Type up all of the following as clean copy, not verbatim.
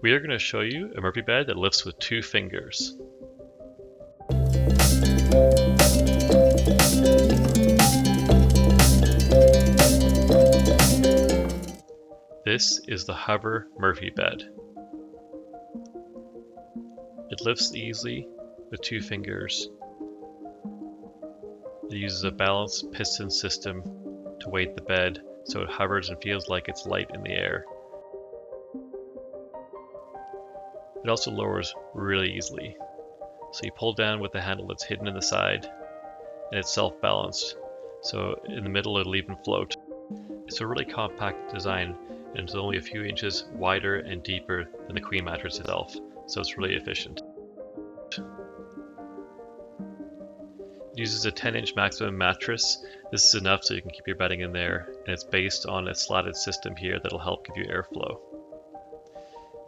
We are going to show you a Murphy bed that lifts with 2 fingers. This is the Hover Murphy bed. It lifts easily with 2 fingers. It uses a balanced piston system to weight the bed so it hovers and feels like it's light in the air. It also lowers really easily. So you pull down with the handle that's hidden in the side, and it's self-balanced, so in the middle it'll even float. It's a really compact design, and it's only a few inches wider and deeper than the queen mattress itself, so it's really efficient. It uses a 10-inch maximum mattress. This is enough so you can keep your bedding in there, and it's based on a slatted system here that'll help give you airflow.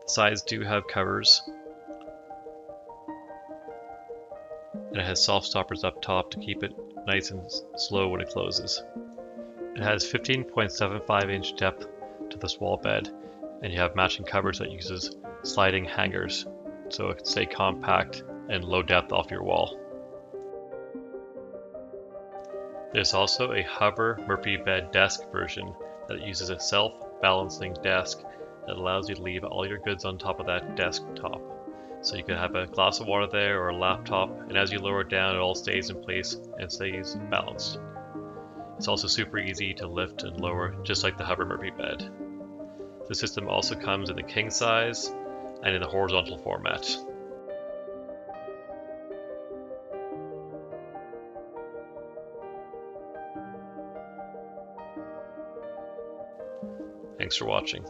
The sides do have covers, and it has soft stoppers up top to keep it nice and slow when it closes. It has 15.75 inch depth to this wall bed, and you have matching covers that uses sliding hangers so it can stay compact and low depth off your wall. There's also a Hover Murphy bed desk version that uses a self-balancing desk that allows you to leave all your goods on top of that desktop. So you can have a glass of water there or a laptop, and as you lower it down it all stays in place and stays balanced. It's also super easy to lift and lower, just like the Hover Murphy bed. The system also comes in the king size and in the horizontal format. Thanks for watching.